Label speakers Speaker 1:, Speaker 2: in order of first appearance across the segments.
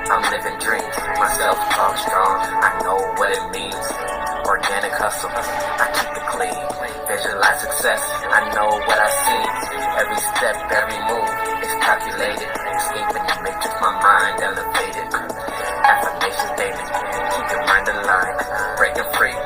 Speaker 1: I'm living dreams. My self-talk strong, I know what it means. Organic hustle, I keep it clean. Visualize success, I know what I see. Every step, every move is calculated. Escaping the matrix, my mind elevated. Affirmations daily, keep your mind aligned. Breaking free,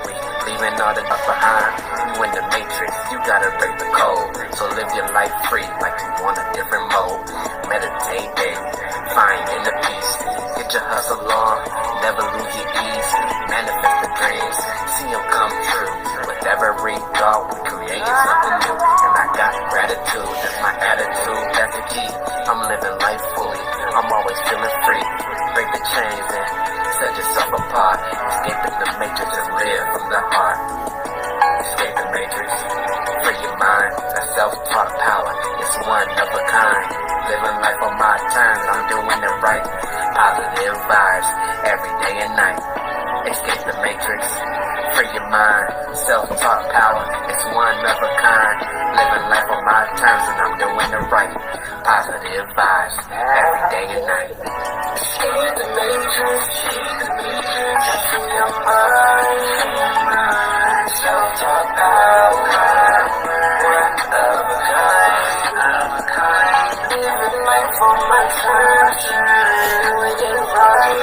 Speaker 1: leaving all the stuff behind. You in the matrix, you gotta break the code. So live your life free like you want a different mode. Meditate daily, find inner peace. Get your hustle on, never lose your ease. Manifest the dreams, see them come true. With every thought, we creating something new. And I got gratitude, that's my attitude, that's the key. I'm living life fully, I'm always feeling free. Break the chains and set yourself apart. Escaping the matrix and live from the heart. Escape the matrix, free your mind. That self-taught power, it's one of a kind. Living life on my terms, I'm doing it right. Positive vibes, every day and night. Escape the matrix, free your mind. Self-taught power, it's one of a kind. Living life on my terms and I'm doing it right. Positive vibes, every day and night. Escape the matrix, free your mind. Self-taught power, one of a kind. Living life on my terms, doing it right.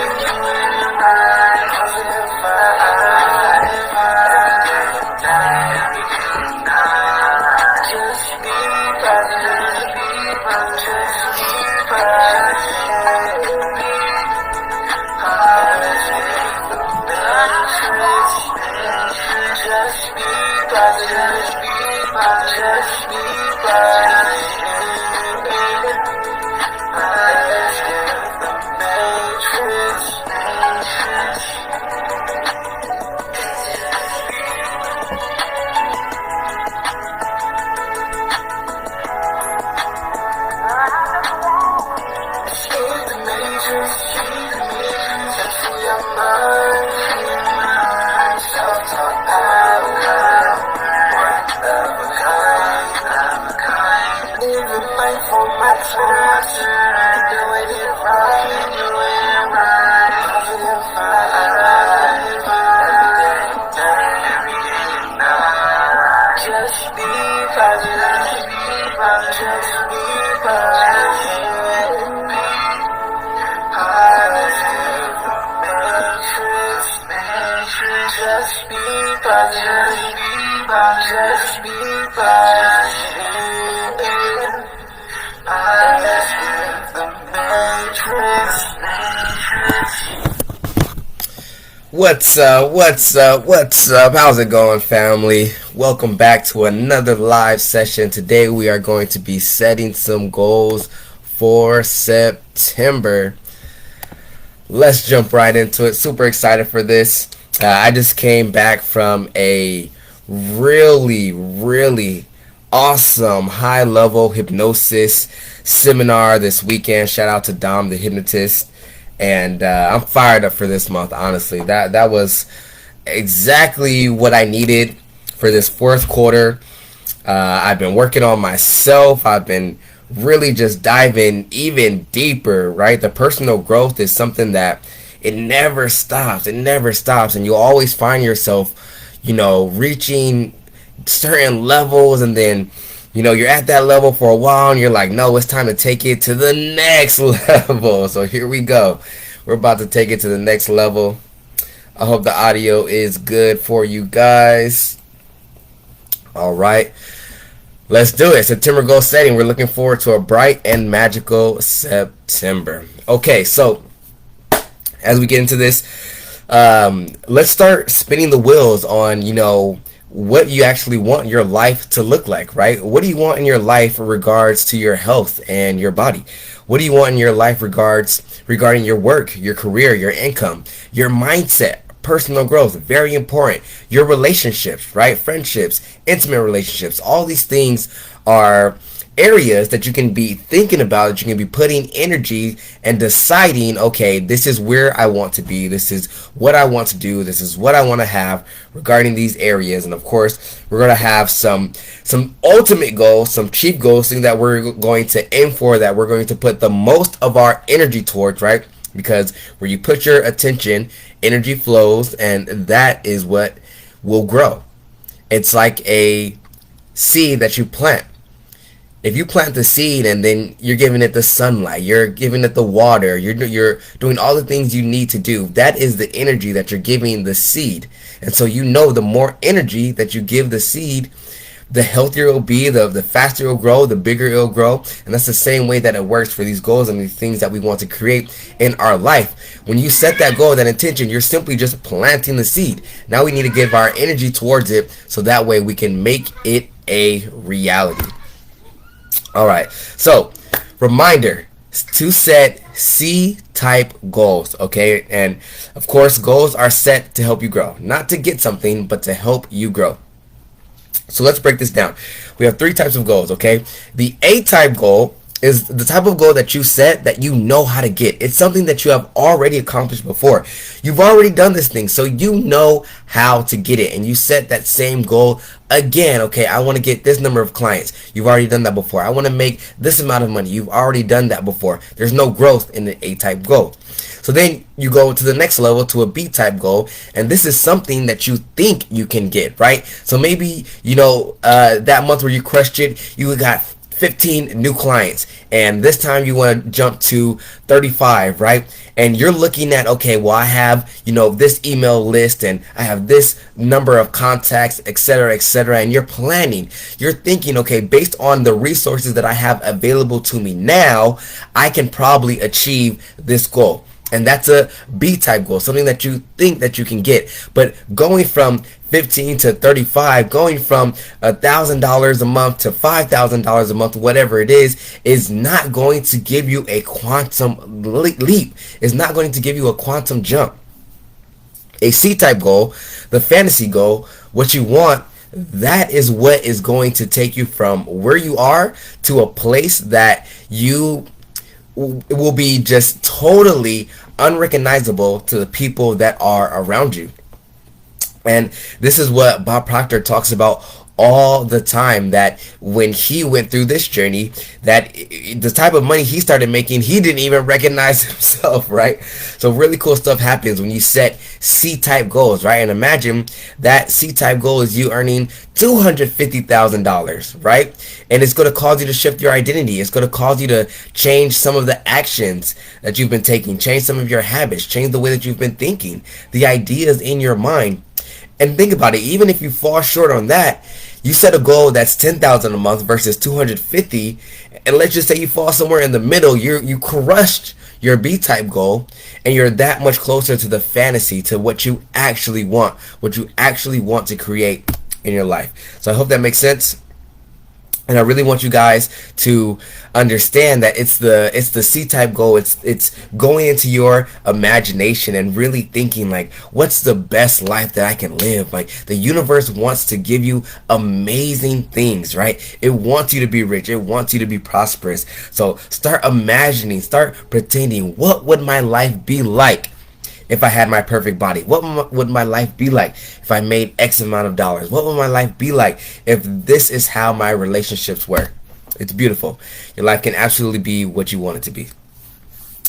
Speaker 1: Positive vibes, just be positive, just be positive. Just be positive, just be
Speaker 2: What's up? How's it going, family? Welcome back to another live session. Today we are going to be setting some goals for September. Let's jump right into it. Super excited for this. I just came back from a really awesome high-level hypnosis seminar this weekend. Shout out to Dom, the hypnotist. And I'm fired up for this month, honestly. That was exactly what I needed for this fourth quarter. I've been working on myself. I've been really just diving even deeper, right? The personal growth is something that it never stops. It never stops. And you'll always find yourself, reaching certain levels, and then you're at that level for a while and you're like, no, it's time to take it to the next level. So here we go. We're about to take it to the next level. I hope the audio is good for you guys. All right. Let's do it. September goal setting. We're looking forward to a bright and magical September. Okay, so as we get into this, let's start spinning the wheels on, what you actually want your life to look like, right? What do you want in your life in regards to your health and your body? What do you want in your life regarding your work, your career, your income, your mindset, personal growth, very important. Your relationships, right? Friendships, intimate relationships, all these things are areas that you can be thinking about, that you can be putting energy and deciding, okay, this is where I want to be, this is what I want to do, this is what I want to have regarding these areas. And of course, we're going to have some ultimate goals, some cheap goals, things that we're going to aim for, that we're going to put the most of our energy towards, right? because where you put your attention, energy flows, and that is what will grow. It's like a seed that you plant. If you plant the seed and then you're giving it the sunlight, you're giving it the water, you're doing all the things you need to do, that is the energy that you're giving the seed. And so you know the more energy that you give the seed, the healthier it'll be, the faster it'll grow, the bigger it'll grow. And that's the same way that it works for these goals and these things that we want to create in our life. When you set that goal, that intention, you're simply just planting the seed. Now we need to give our energy towards it so that way we can make it a reality. All right. So, reminder to set C-type goals, okay? And of course, goals are set to help you grow, not to get something, but to help you grow. So let's break this down. We have 3 types of goals, okay? The A-type goal is the type of goal that you set that you know how to get. It's something that you have already accomplished before. You've already done this thing, so you know how to get it. And you set that same goal again. Okay, I want to get this number of clients. You've already done that before. I want to make this amount of money. You've already done that before. There's no growth in the A-type goal. So then you go to the next level, to a B-type goal, and this is something that you think you can get, right? So maybe, that month where you crushed it, you got 15 new clients, and this time you want to jump to 35, right? And you're looking at, okay, well, I have, this email list, and I have this number of contacts, etc., and you're planning. You're thinking, okay, based on the resources that I have available to me now, I can probably achieve this goal. And that's a B-type goal, something that you think that you can get. But going from 15 to 35, going from $1,000 a month to $5,000 a month, whatever it is not going to give you a quantum leap. It's not going to give you a quantum jump. A C-type goal, the fantasy goal, what you want, that is what is going to take you from where you are to a place that you will be just totally unrecognizable to the people that are around you. And this is what Bob Proctor talks about all the time, that when he went through this journey, that the type of money he started making, he didn't even recognize himself, right? So really cool stuff happens when you set C-type goals, right? And imagine that C-type goal is you earning $250,000, right? And it's going to cause you to shift your identity. It's going to cause you to change some of the actions that you've been taking, change some of your habits, change the way that you've been thinking, the ideas in your mind. And think about it, even if you fall short on that, you set a goal that's $10,000 a month versus $250, and let's just say you fall somewhere in the middle, you crushed your B-type goal, and you're that much closer to the fantasy, to what you actually want to create in your life. So I hope that makes sense. And I really want you guys to understand that it's the C-type goal. It's going into your imagination and really thinking, like, what's the best life that I can live? Like, the universe wants to give you amazing things, right? It wants you to be rich. It wants you to be prosperous. So start imagining, start pretending, what would my life be like if I had my perfect body? What would my life be like if I made X amount of dollars? What would my life be like if this is how my relationships were? It's beautiful. Your life can absolutely be what you want it to be.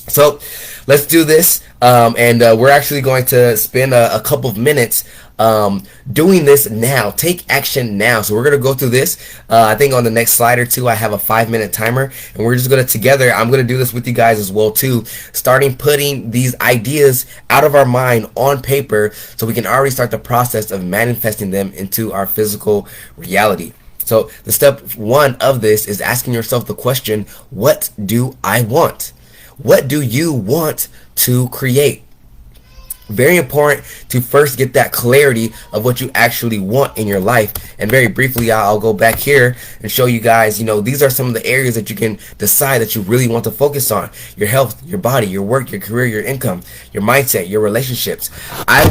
Speaker 2: So let's do this. And we're actually going to spend a couple of minutes doing this now. Take action now. So we're going to go through this. I think on the next slide or two, I have a 5-minute timer, and we're just going to together, I'm going to do this with you guys as well too, starting putting these ideas out of our mind on paper so we can already start the process of manifesting them into our physical reality. So the step 1 of this is asking yourself the question, what do I want? What do you want to create? Very important to first get that clarity of what you actually want in your life. And very briefly, I'll go back here and show you guys, these are some of the areas that you can decide that you really want to focus on. Your health, your body, your work, your career, your income, your mindset, your relationships. I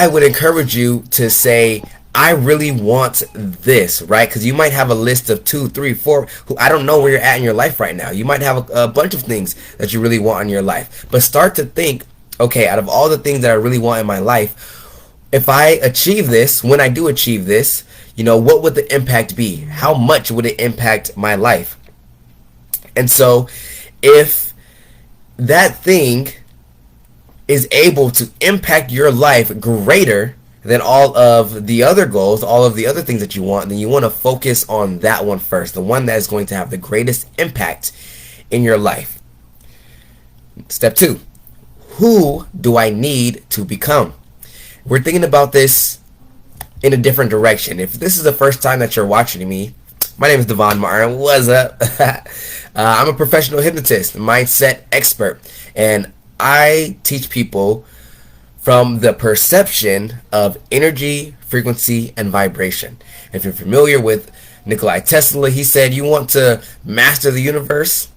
Speaker 2: would encourage you to say, I really want this, right? Because you might have a list of 2, 3, 4. I don't know where you're at in your life right now. You might have a bunch of things that you really want in your life. But start to think, okay, out of all the things that I really want in my life, if I achieve this, when I do achieve this, what would the impact be? How much would it impact my life? And so if that thing is able to impact your life greater than all of the other goals, all of the other things that you want, then you want to focus on that one first, the one that is going to have the greatest impact in your life. Step 2, who do I need to become? We're thinking about this in a different direction. If this is the first time that you're watching me, my name is Devon Martin. What's up? I'm a professional hypnotist, mindset expert, and I teach people from the perception of energy, frequency, and vibration. If you're familiar with Nikola Tesla, he said you want to master the universe,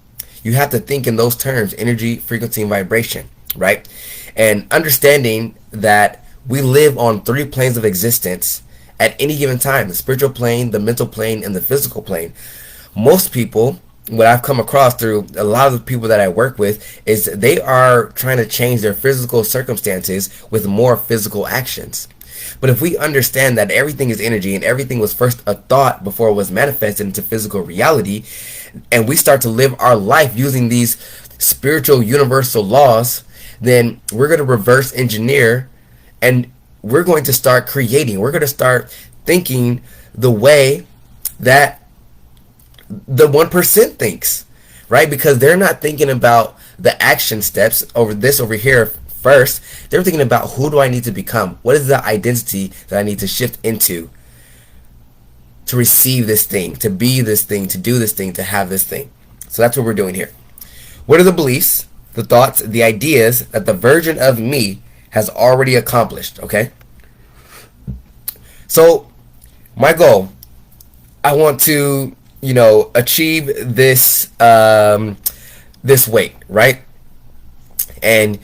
Speaker 2: you have to think in those terms, energy, frequency, and vibration, right? And understanding that we live on 3 planes of existence at any given time, the spiritual plane, the mental plane, and the physical plane. Most people, what I've come across through a lot of the people that I work with, is they are trying to change their physical circumstances with more physical actions. But if we understand that everything is energy and everything was first a thought before it was manifested into physical reality, and we start to live our life using these spiritual universal laws, then we're going to reverse engineer, and we're going to start creating. We're going to start thinking the way that the 1% thinks, right? Because they're not thinking about the action steps over here first. They're thinking about, who do I need to become? What is the identity that I need to shift into to receive this thing, to be this thing, to do this thing, to have this thing? So that's what we're doing here. What are the beliefs, the thoughts, the ideas that the version of me has already accomplished? Okay. So my goal, I want to, achieve this this weight, right? And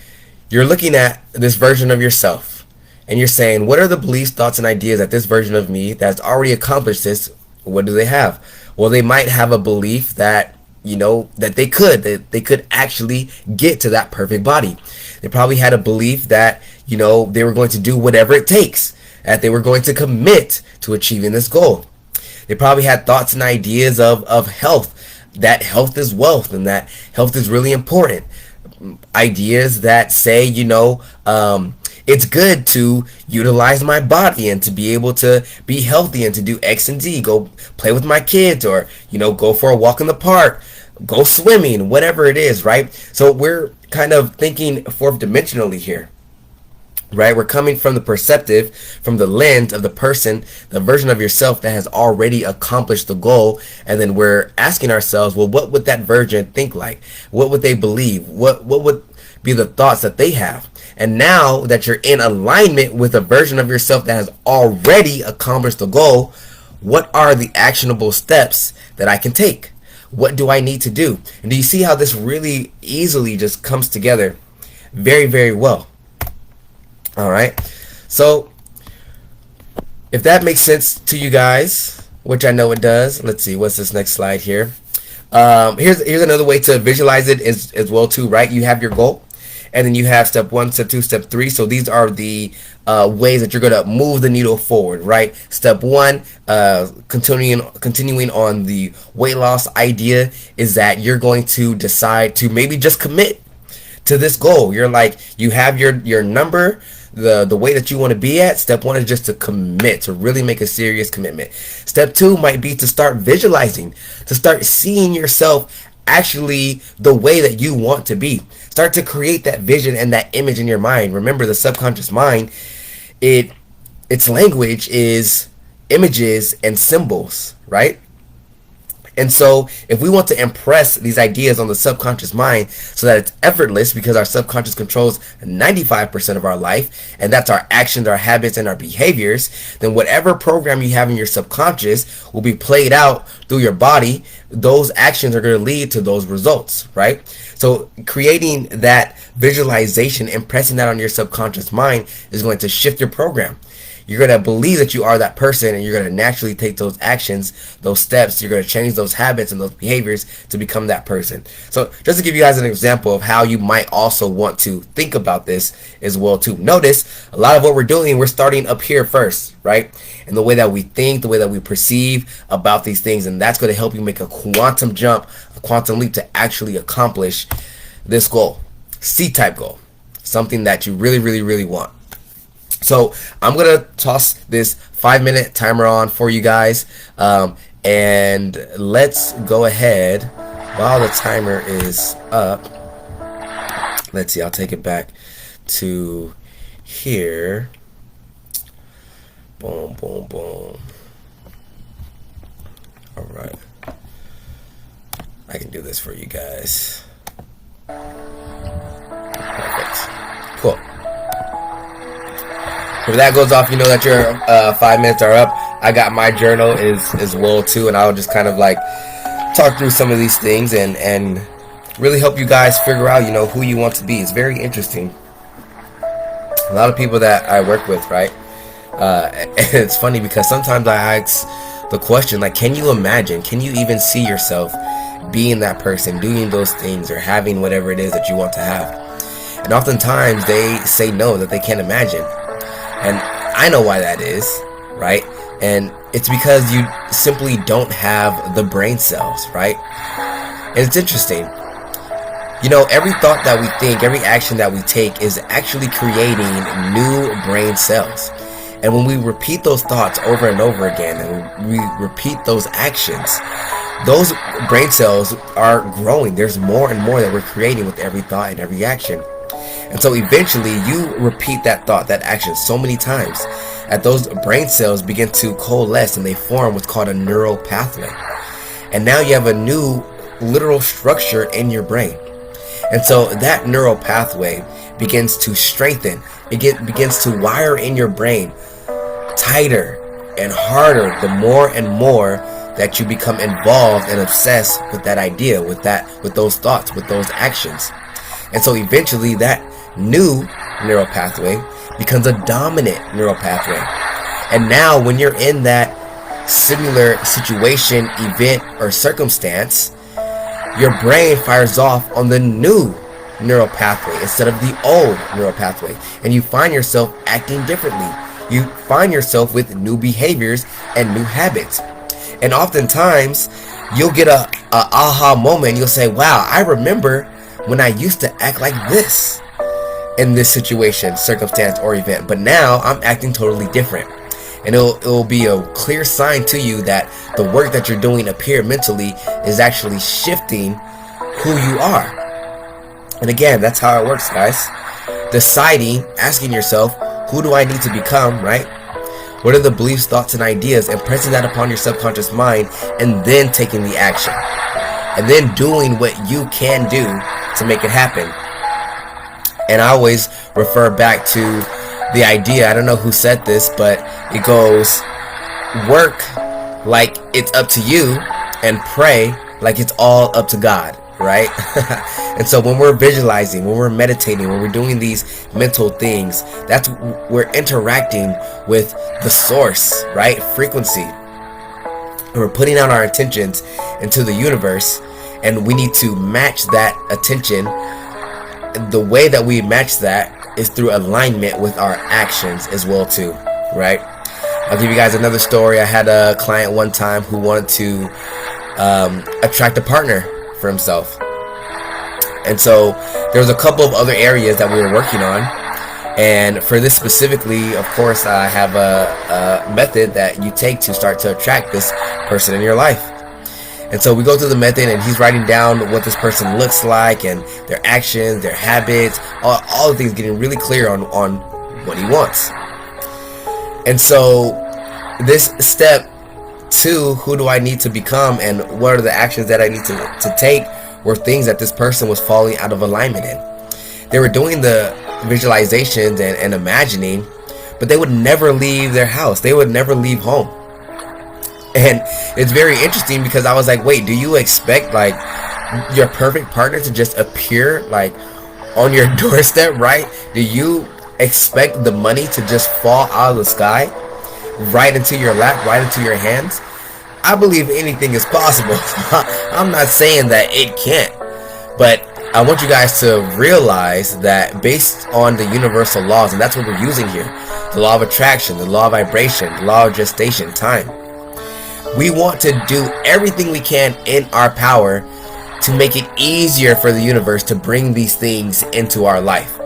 Speaker 2: you're looking at this version of yourself, and you're saying, what are the beliefs, thoughts, and ideas that this version of me that's already accomplished this, what do they have? Well, they might have a belief that that they could actually get to that perfect body. They probably had a belief that they were going to do whatever it takes, that they were going to commit to achieving this goal. They probably had thoughts and ideas of health, that health is wealth and that health is really important. Ideas that say, it's good to utilize my body and to be able to be healthy and to do X and Z, go play with my kids, or, go for a walk in the park, go swimming, whatever it is, right? So we're kind of thinking 4th dimensionally here. Right? We're coming from the perceptive, from the lens of the person, the version of yourself that has already accomplished the goal. And then we're asking ourselves, well, what would that version think like? What would they believe? What would be the thoughts that they have? And now that you're in alignment with a version of yourself that has already accomplished the goal, what are the actionable steps that I can take? What do I need to do? And do you see how this really easily just comes together very, very well? All right, so if that makes sense to you guys, which I know it does, let's see, what's this next slide here? Here's another way to visualize it as well too, right? You have your goal, and then you have step 1, step 2, step 3. So these are the ways that you're going to move the needle forward, right? Step 1, continuing on the weight loss idea, is that you're going to decide to maybe just commit to this goal. You're like, you have your number, the way that you want to be at. Step 1 is just to commit, to really make a serious commitment. Step 2 might be to start visualizing, to start seeing yourself actually the way that you want to be. Start to create that vision and that image in your mind. Remember, the subconscious mind, its language is images and symbols, right? And so if we want to impress these ideas on the subconscious mind so that it's effortless, because our subconscious controls 95% of our life, and that's our actions, our habits, and our behaviors, then whatever program you have in your subconscious will be played out through your body. Those actions are going to lead to those results, right? So creating that visualization, impressing that on your subconscious mind, is going to shift your program. You're going to believe that you are that person, and you're going to naturally take those actions, those steps. You're going to change those habits and those behaviors to become that person. So just to give you guys an example of how you might also want to think about this as well too. Notice a lot of what we're doing, we're starting up here first, right? And the way that we think, the way that we perceive about these things, and that's going to help you make a quantum jump, a quantum leap to actually accomplish this goal. C-type goal, something that you really, really, really want. So I'm gonna toss this 5-minute timer on for you guys, and let's go ahead while the timer is up. Let's see, I'll take it back to here. Boom, boom, boom. All right, I can do this for you guys. Perfect. Cool. If that goes off, you know that your 5 minutes are up. I got my journal is well too, and I'll just kind of like talk through some of these things and really help you guys figure out, you know, who you want to be. It's very interesting. A lot of people that I work with, right? And it's funny because sometimes I ask the question, like, can you imagine? Can you even see yourself being that person, doing those things, or having whatever it is that you want to have? And oftentimes they say no, that they can't imagine. And I know why that is, right? And it's because you simply don't have the brain cells, right? And it's interesting. You know, every thought that we think, every action that we take is actually creating new brain cells. And when we repeat those thoughts over and over again, and we repeat those actions, those brain cells are growing. There's more and more that we're creating with every thought and every action. And so eventually you repeat that thought, that action so many times that those brain cells begin to coalesce and they form what's called a neural pathway. And now you have a new literal structure in your brain. And so that neural pathway begins to strengthen. It begins to wire in your brain tighter and harder the more and more that you become involved and obsessed with that idea, with those thoughts, with those actions. And so eventually that new neural pathway becomes a dominant neural pathway. And now when you're in that similar situation, event, or circumstance, your brain fires off on the new neural pathway instead of the old neural pathway. And you find yourself acting differently. You find yourself with new behaviors and new habits. And oftentimes you'll get a aha moment. You'll say, wow, I remember when I used to act like this in this situation, circumstance, or event, but now I'm acting totally different. And it'll be a clear sign to you that the work that you're doing up here mentally is actually shifting who you are. And again, that's how it works, guys. Deciding, asking yourself, who do I need to become, right? What are the beliefs, thoughts, and ideas, and pressing that upon your subconscious mind, and then taking the action, and then doing what you can do to make it happen. And I always refer back to the idea, I don't know who said this, but it goes, work like it's up to you and pray like it's all up to God, right? And so when we're visualizing, when we're meditating, when we're doing these mental things, that's we're interacting with the source, right? Frequency. And we're putting out our intentions into the universe, and we need to match that attention. The way that we match that is through alignment with our actions as well too, right? I'll give you guys another story. I had a client one time who wanted to attract a partner for himself. And so there was a couple of other areas that we were working on. And for this specifically, of course, I have a method that you take to start to attract this person in your life. And so we go through the method, and he's writing down what this person looks like and their actions, their habits, all the things, getting really clear on what he wants. And so this step 2, who do I need to become and what are the actions that I need to take, were things that this person was falling out of alignment in. They were doing the visualizations and imagining, but they would never leave their house. They would never leave home. And it's very interesting because I was like, wait, do you expect like your perfect partner to just appear like on your doorstep, right? Do you expect the money to just fall out of the sky right into your lap, right into your hands? I believe anything is possible. I'm not saying that it can't, but I want you guys to realize that based on the universal laws, and that's what we're using here, the law of attraction, the law of vibration, the law of gestation, time. We want to do everything we can in our power to make it easier for the universe to bring these things into our life.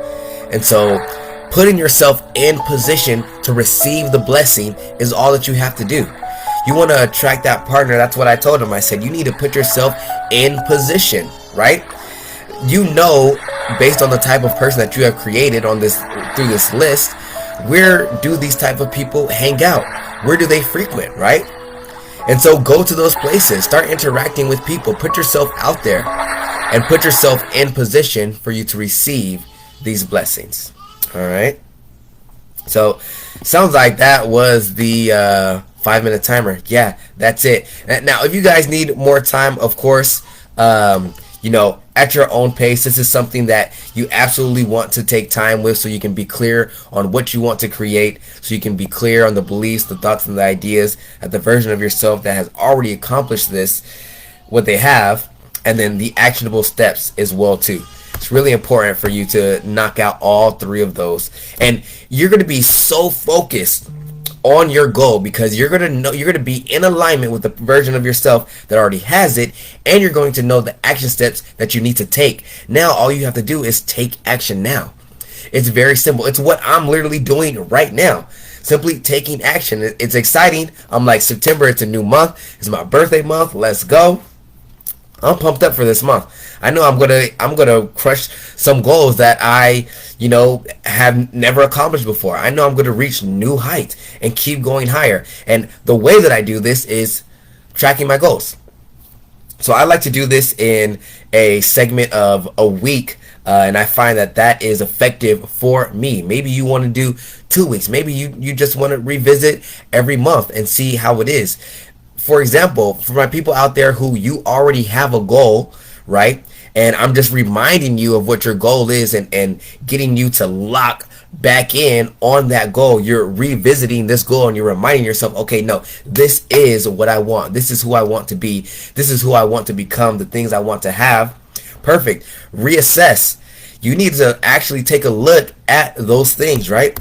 Speaker 2: And so putting yourself in position to receive the blessing is all that you have to do. You want to attract that partner. That's what I told him. I said, you need to put yourself in position, right? You know, based on the type of person that you have created on this, through this list, where do these type of people hang out? Where do they frequent, right? And so go to those places, start interacting with people, put yourself out there and put yourself in position for you to receive these blessings. All right. So sounds like that was the 5-minute timer. Yeah, that's it. Now, if you guys need more time, of course, at your own pace, this is something that you absolutely want to take time with so you can be clear on what you want to create, so you can be clear on the beliefs, the thoughts, and the ideas at the version of yourself that has already accomplished this, what they have, and then the actionable steps as well too. It's really important for you to knock out all 3 of those, and you're going to be so focused on your goal because you're going to be in alignment with the version of yourself that already has it, and you're going to know the action steps that you need to take. Now all you have to do is take action now. It's very simple. It's what I'm literally doing right now. Simply taking action. It's exciting. I'm like, September, it's a new month. It's my birthday month. Let's go. I'm pumped up for this month. I know I'm gonna crush some goals that I, have never accomplished before. I know I'm gonna reach new heights and keep going higher. And the way that I do this is tracking my goals. So I like to do this in a segment of a week, and I find that is effective for me. Maybe you want to do 2 weeks. Maybe you just want to revisit every month and see how it is. For example, for my people out there who you already have a goal, right? And I'm just reminding you of what your goal is and getting you to lock back in on that goal. You're revisiting this goal and you're reminding yourself, okay, no, this is what I want. This is who I want to be. This is who I want to become, the things I want to have. Perfect. Reassess. You need to actually take a look at those things, right?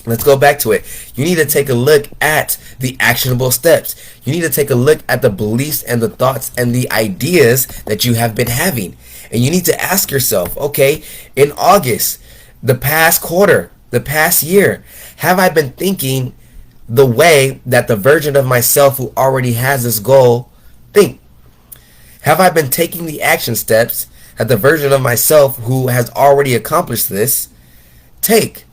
Speaker 2: Let's go back to it. You need to take a look at the actionable steps. You need to take a look at the beliefs and the thoughts and the ideas that you have been having. And you need to ask yourself, okay, in August, the past quarter, the past year, have I been thinking the way that the version of myself who already has this goal think? Have I been taking the action steps that the version of myself who has already accomplished this take?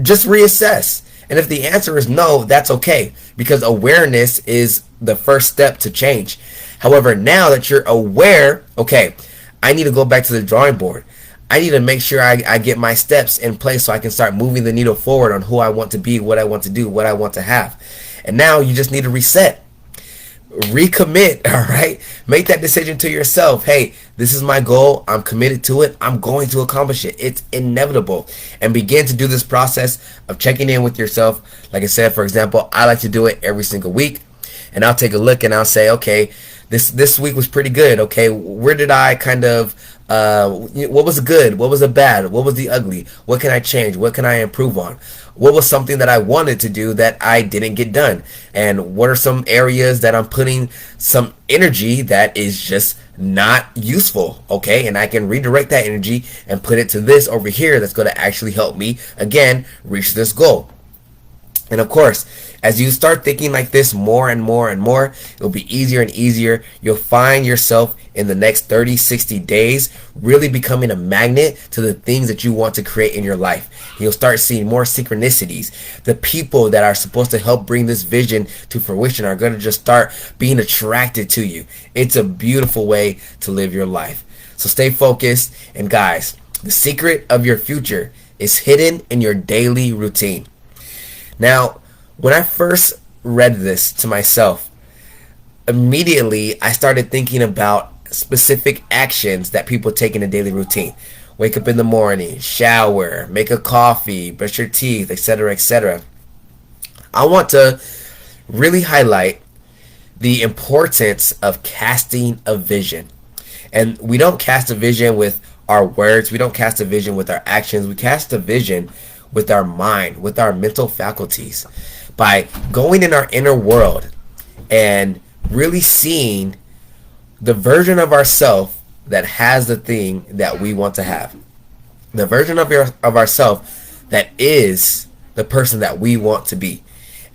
Speaker 2: Just reassess. And if the answer is no, that's okay, because awareness is the first step to change. However, now that you're aware, okay, I need to go back to the drawing board. I need to make sure I get my steps in place so I can start moving the needle forward on who I want to be, what I want to do, what I want to have. And now you just need to reset. Recommit, all right? Make that decision to yourself. Hey, this is my goal. I'm committed to it. I'm going to accomplish it. It's inevitable. And begin to do this process of checking in with yourself. Like I said, for example, I like to do it every single week. And I'll take a look and I'll say, okay, this week was pretty good. Okay, where did I kind of, what was good? What was the bad? What was the ugly? What can I change? What can I improve on? What was something that I wanted to do that I didn't get done? And what are some areas that I'm putting some energy that is just not useful? Okay, and I can redirect that energy and put it to this over here that's going to actually help me, again, reach this goal. And of course, as you start thinking like this more and more and more, it'll be easier and easier. You'll find yourself in the next 30, 60 days really becoming a magnet to the things that you want to create in your life. You'll start seeing more synchronicities. The people that are supposed to help bring this vision to fruition are going to just start being attracted to you. It's a beautiful way to live your life. So stay focused. And guys, the secret of your future is hidden in your daily routine. Now, when I first read this to myself, immediately I started thinking about specific actions that people take in a daily routine. Wake up in the morning, shower, make a coffee, brush your teeth, etc., etc. I want to really highlight the importance of casting a vision. And we don't cast a vision with our words. We don't cast a vision with our actions. We cast a vision with our mind, with our mental faculties, by going in our inner world and really seeing the version of ourself that has the thing that we want to have. The version of ourself that is the person that we want to be.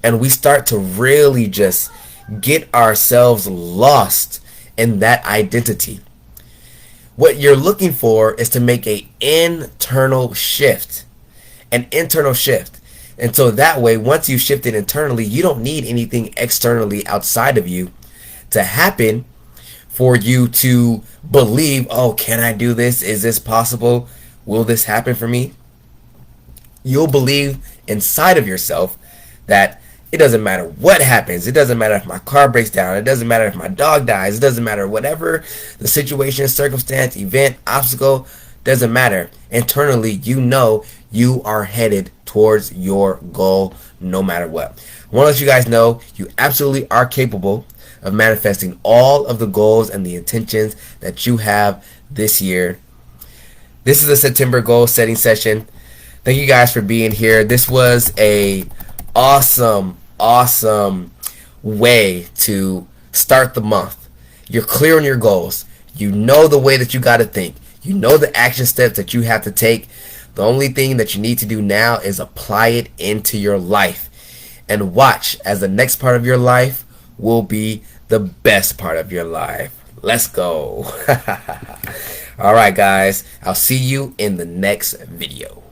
Speaker 2: And we start to really just get ourselves lost in that identity. What you're looking for is to make an internal shift. An internal shift. And so that way, once you shift it internally, you don't need anything externally outside of you to happen for you to believe, oh, can I do this? Is this possible? Will this happen for me? You'll believe inside of yourself that it doesn't matter what happens. It doesn't matter if my car breaks down. It doesn't matter if my dog dies. It doesn't matter whatever the situation, circumstance, event, obstacle, doesn't matter. Internally, you know you are headed towards your goal no matter what. I want to let you guys know you absolutely are capable of manifesting all of the goals and the intentions that you have this year. This is a September goal setting session. Thank you guys for being here. This was a awesome way to start the month. You're clear on your goals. You know the way that you got to think. You know the action steps that you have to take. The only thing that you need to do now is apply it into your life. And watch as the next part of your life will be the best part of your life. Let's go. All right, guys. I'll see you in the next video.